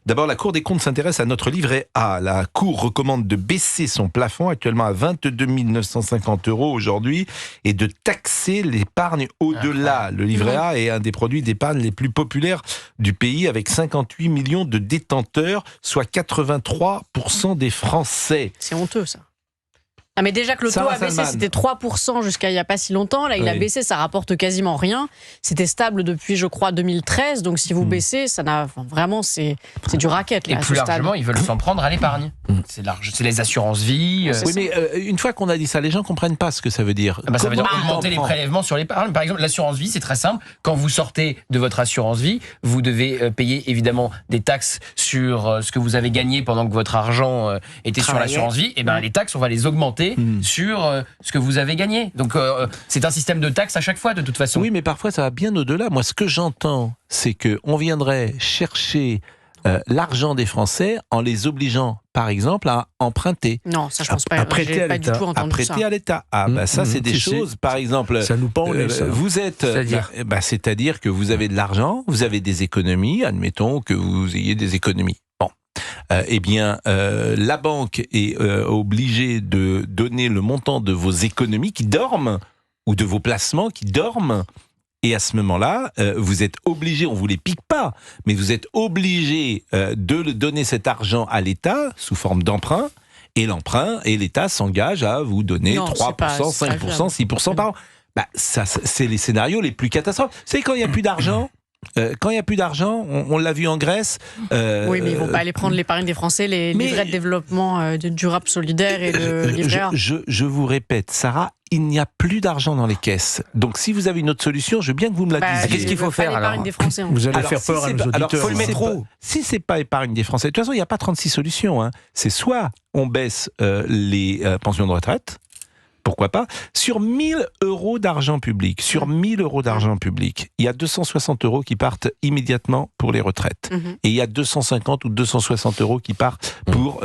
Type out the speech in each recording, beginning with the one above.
D'abord, la Cour des comptes s'intéresse à notre livret A. La Cour recommande de baisser son plafond, actuellement à 22 950 € aujourd'hui, et de taxer l'épargne au-delà. Le livret A est un des produits d'épargne les plus populaires du pays, avec 58 millions de détenteurs, soit 83% des Français. C'est honteux, ça. Ah mais déjà que le taux a baissé, c'était 3% jusqu'à il n'y a pas si longtemps. Là, il a baissé, ça rapporte quasiment rien. C'était stable depuis, je crois, 2013. Donc si vous baissez, ça n'a vraiment, c'est du racket. Là, et plus largement, ils veulent s'en prendre à l'épargne. C'est les assurances-vie. Oui, mais une fois qu'on a dit ça, les gens ne comprennent pas ce que ça veut dire. Ça veut dire augmenter les prélèvements sur l'épargne. Par exemple, l'assurance-vie, c'est très simple. Quand vous sortez de votre assurance-vie, vous devez payer évidemment des taxes sur ce que vous avez gagné pendant que votre argent était sur l'assurance-vie. Et ben les taxes, on va les augmenter sur ce que vous avez gagné. Donc c'est un système de taxes à chaque fois, de toute façon. Oui, mais parfois ça va bien au-delà. Moi, ce que j'entends, c'est qu'on viendrait chercher l'argent des Français en les obligeant, par exemple, à emprunter. Non, ça je pense pas. Prêter pas du tout entendu prêter ça. à l'État. Ah, bah ça, c'est des choses, par exemple. Ça nous pend au nez, ça. Vous êtes. C'est-à-dire que vous avez de l'argent, vous avez des économies, admettons que vous ayez des économies. Bon. La banque est obligée de donner le montant de vos économies qui dorment, ou de vos placements qui dorment. Et à ce moment-là, vous êtes obligé, on ne vous les pique pas, mais vous êtes obligé de donner cet argent à l'État sous forme d'emprunt, et l'État s'engage à vous donner 3%, 5%, 6% par an. Ça, c'est les scénarios les plus catastrophes. C'est quand il n'y a plus d'argent. Quand il n'y a plus d'argent, on l'a vu en Grèce. Oui, mais ils ne vont pas aller prendre l'épargne des Français, les livrets de développement durable solidaire et le livret A. Je vous répète, Sarah, il n'y a plus d'argent dans les caisses. Donc si vous avez une autre solution, je veux bien que vous me la disiez. Qu'est-ce qu'il faut faire alors ? Des Français, vous allez faire peur à nos auditeurs. Alors, faut le mettre si c'est pas épargne des Français, de toute façon, il n'y a pas 36 solutions. Hein. C'est soit on baisse les pensions de retraite, pourquoi pas, sur 1 000 € d'argent public. Sur 1 000 € d'argent public, il y a 260 € qui partent immédiatement pour les retraites. Et il y a 250 ou 260 € qui partent pour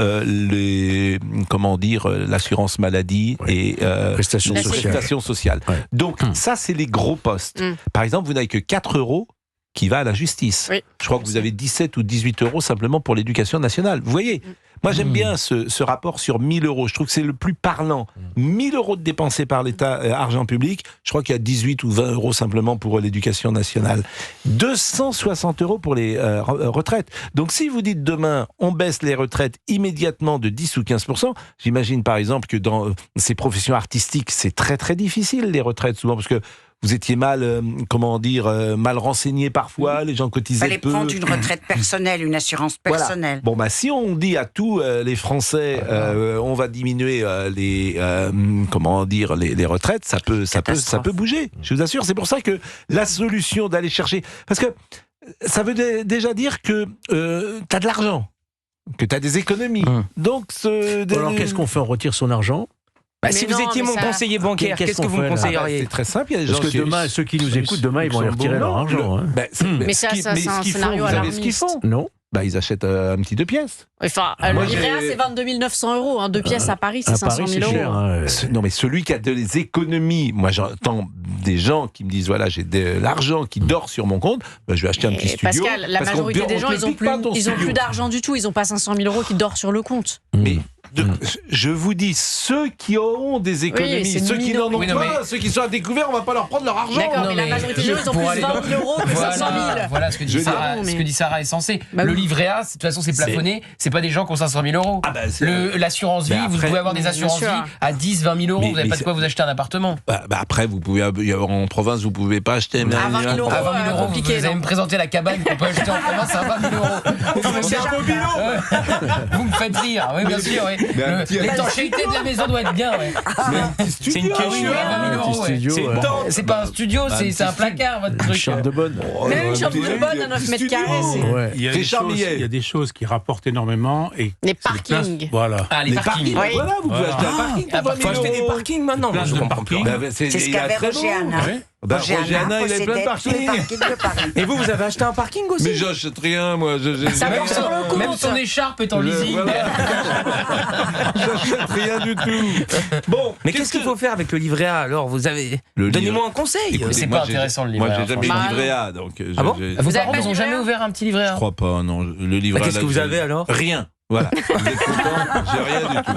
l'assurance maladie et prestations sociales. Ouais. Donc, ça, c'est les gros postes. Par exemple, vous n'avez que 4 € qui va à la justice. Oui. Je crois que vous avez 17 ou 18 € simplement pour l'éducation nationale. Vous voyez ? Moi, j'aime bien ce rapport sur 1 000 €. Je trouve que c'est le plus parlant. 1 000 € dépensés par l'État, argent public. Je crois qu'il y a 18 ou 20 € simplement pour l'éducation nationale. 260 € pour les retraites. Donc, si vous dites demain, on baisse les retraites immédiatement de 10 ou 15%, j'imagine par exemple que dans ces professions artistiques, c'est très très difficile les retraites, souvent parce que vous étiez mal renseigné parfois, les gens cotisaient peu. Il fallait prendre une retraite personnelle, une assurance personnelle. Voilà. Bon, si on dit à tous les Français, on va diminuer les retraites, ça peut bouger. Je vous assure, c'est pour ça que la solution d'aller chercher, parce que ça veut déjà dire que t'as de l'argent, que t'as des économies. Donc, alors qu'est-ce qu'on fait ? On retire son argent ? Si vous étiez mon conseiller bancaire, qu'est-ce que vous me conseilleriez ? C'est très simple. Il y a des gens parce que demain, ceux qui nous écoutent, demain, ils vont aller retirer leur argent. Mais ça, c'est un scénario alarmiste. Vous savez ce qu'ils font ? Non. Ils achètent un petit 2 pièces. Enfin, le livret A, c'est 22 900 €. 2 pièces à Paris, c'est 500 000 €. Non, mais celui qui a des économies, moi j'entends des gens qui me disent voilà, j'ai de l'argent qui dort sur mon compte, je vais acheter un petit studio. Pascal, la majorité des gens, ils n'ont plus d'argent du tout. Ils n'ont pas 500 000 € qui dort sur le compte. Mais je vous dis, ceux qui auront des économies, ceux qui n'en ont pas, ceux qui sont à découvert, on ne va pas leur prendre leur argent. D'accord, mais la majorité des gens, ils ont plus 20 000 € que 500 000. Voilà ce que dit Sarah est censé. Le livret A, de toute façon, c'est plafonné. C'est pas des gens qui ont 500 000 €. L'assurance vie, vous pouvez avoir des assurances vie à 10, 20 000 €. Vous n'avez pas de quoi vous acheter un appartement. Après, vous pouvez en province, vous ne pouvez pas acheter à 20 000 €. À 20 000 €, vous allez me présenter la cabane qu'on peut acheter en province à 20 000 €. Vous me faites rire, oui, bien sûr. L'étanchéité de la maison doit être bien. C'est une question à 20 000 €. C'est pas un studio, c'est un placard, votre truc. Une chambre de bonne. Même une chambre de bonne à 9 mètres carrés. Il y a des choses qui rapportent énormément. Les parkings. Voilà. Les parkings. Voilà, vous pouvez acheter un parking. Il faut acheter des parkings maintenant. Je comprends plus. C'est ce qu'avait Roger Hanna. Roger Hanin, il a plein de parkings. Et vous avez acheté un parking aussi? Mais j'achète rien, moi. Même son écharpe est en leasing. Voilà. J'achète rien du tout. Bon, mais qu'est-ce qu'il faut faire avec le livret A alors? Donnez-moi un conseil. Écoutez, c'est pas intéressant le livret A. Moi, j'ai jamais eu de livret A, donc. Ah bon? Vos parents n'ont jamais ouvert un petit livret A? Je crois pas, non. Le livret A. Qu'est-ce que vous avez alors? Rien. Voilà. Vous êtes content? J'ai rien du tout.